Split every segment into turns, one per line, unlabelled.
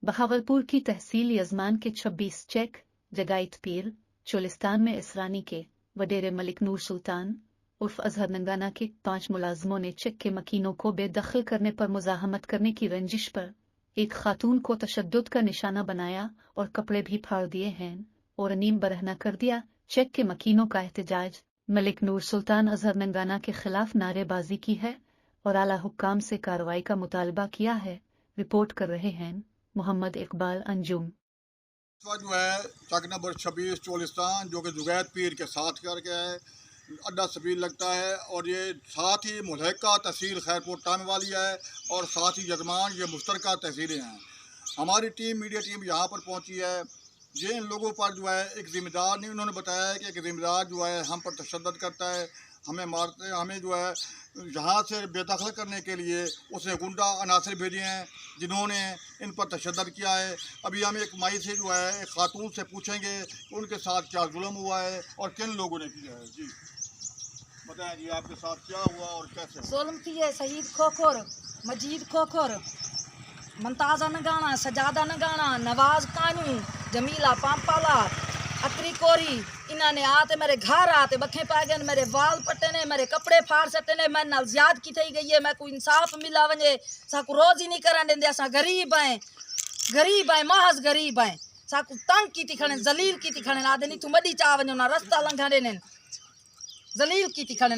बहावलपुर की तहसील यजमान के 26 चेक जगाइत पीर चोलिस्तान में इसरानी के वडेरे मलिक नूर सुल्तान उर्फ अजहर नंगाना के 5 मुलाजमों ने चेक के मकीनों को बेदखल करने पर मुजाहमत करने की रंजिश पर एक खातून को तशद्दुद का निशाना बनाया और कपड़े भी फाड़ दिए हैं और अनीम बरहना कर दिया। चेक के मकीनों का एहतजाज मलिक नूर सुल्तान अजहर नंगाना के खिलाफ नारेबाजी की है और आला हुक्काम से कार्रवाई का मुतालबा किया है। रिपोर्ट कर रहे हैं मोहम्मद इकबाल अंजुम।
जो है चक नंबर 26 चोलिस्तान जो कि जुगैद पीर के साथ करके है अड्डा सबील लगता है और ये साथ ही मुल्हिका तहसील खैरपुर टाइम वाली है और साथ ही यजमान ये मुश्तरका तहसीलें हैं। हमारी टीम मीडिया टीम यहाँ पर पहुँची है। ये इन लोगों पर जो है एक ज़िम्मेदार नहीं, उन्होंने बताया है कि एक ज़िम्मेदार जो है हम पर तशद्दुद करता है, हमें मारते हैं, हमें जो है यहाँ से बेदखल करने के लिए उसने गुंडा अनासर भेजे हैं जिन्होंने इन पर तशद्दुद किया है। अभी हम एक माई से जो है एक खातून से पूछेंगे कि उनके साथ क्या जुल्म हुआ है और किन लोगों ने किया है। जी बताएं जी, आपके साथ क्या हुआ और कैसे
जुल्म किए? शहीद खोखर, मजीद खोखर, मुमताज़ा नगाना, सजादा नगाना, नवाज कानू, जमीला पांपाला, अकरी कोरी, इन्होंने आते मेरे घर आते बखे पा गए, मेरे वाल पट्टे ने, मेरे कपड़े फाड़ सटे ने, मैं नाल ज्याद की थी गई है। मैं कोई इंसाफ मिला वजे साकू रोज ही नहीं करन देंदे। असा गरीब हैं महज गरीब हैं। साकू तंग की थी खड़े, जलील की थी खड़े, आदे नहीं तू मडी चा वजो ना रास्ता लंघा देने, जलील की थी खड़े,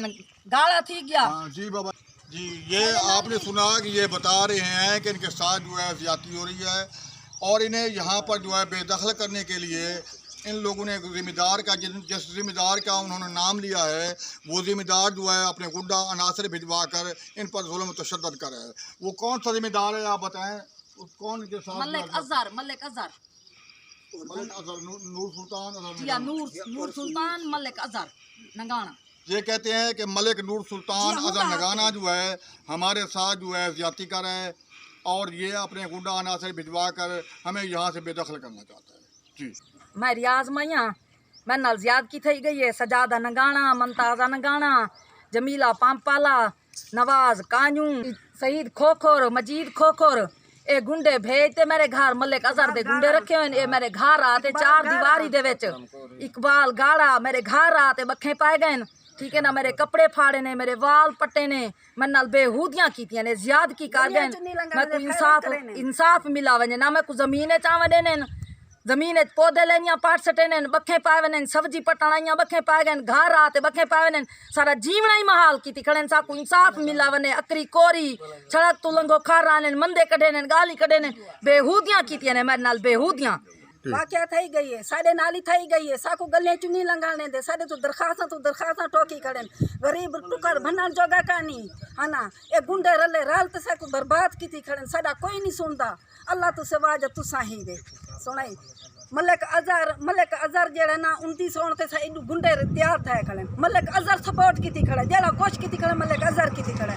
गाला थी गया।
जी बाबा जी, ये आपने सुना कि ये बता रहे हैं कि इनके साथ जो है ज्यादती हो रही है और इन्हें यहाँ पर जो है बेदखल करने के लिए इन लोगों ने जिम्मेदार का जिस जिम्मेदार का उन्होंने नाम लिया है वो जिम्मेदार जो है अपने गुंडा अनासर भिजवा कर इन पर जुल्म तशद्दुद कर रहा है। वो कौन सा जिम्मेदार है आप बताएं? कौन के साथ?
मलिक अजहर
नूर सुल्तान
नूर सुल्तान मलिक अजहर नगाना।
ये कहते हैं कि मलिक नूर सुल्तान अजहर नगाना जो है हमारे साथ जो है ज्यादती कर रहा है और ये अपने गुंडा अनासर भिजवा कर हमें यहाँ से बेदखल करना चाहता है। जी
मैं रियाज मैया, मैं नाल ज्याद की थी गई है। सजादा नगाना, मुमताज़ा नगाना, जमीला पांपाला, नवाज कानू, शहीद खोखर, मजीद खोखर, ए गुंडे भेजते मेरे घर। मलिक अजहर दे गुंडे रखे हुए ये मेरे घर आते चार दीवारी दे विच इकबाल गाड़ा मेरे घर आते बखे पाए गए। ठीक है ना, मेरे कपड़े फाड़े ने, मेरे वाल पट्टे ने, मैं नाल बेहूदियां कीतियां ने, ज्याद की कर गए। मैं कोई इंसाफ मिला वजे ना, मैं कोई जमीन चाव देने, जमीन पौधे लेनिया पाट सटे ने, बखे पाए वने, सब्जी पटाइया बखे पाए गए, घर आते बखे पाए वने, सारा जीवना ही महाल की खड़े। साकू इंसाफ मिला वने, अकरी कोरी सड़क तू लंघो खार आने, मंदे कढे ने, गाली कढे ने, बेहूदियां कीतियां ने मेरे नाल बेहूदियां।
वाक़या थी गई है, साढ़े नाली थी गई है। साकू गले चुनी लंघाने दे, साढ़े तो दरखास्त टोकी खड़े, गरीब टुकर भनन जोगा कानी है ना। ये गुंडे रले रल तो साकू बर्बाद की थी खड़े, साडा कोई नहीं सुनता। अल्लाह तो सिवा जो तुसा ही वे सुनाई। मलिक अजहर जेड़ा ना 29 ते सा एडू गुंडे तैयार थे खड़े। मलिक अजहर सपोर्ट की थी खड़े, जेड़ा कुछ की थी खड़े मलिक अजहर की थी खड़े।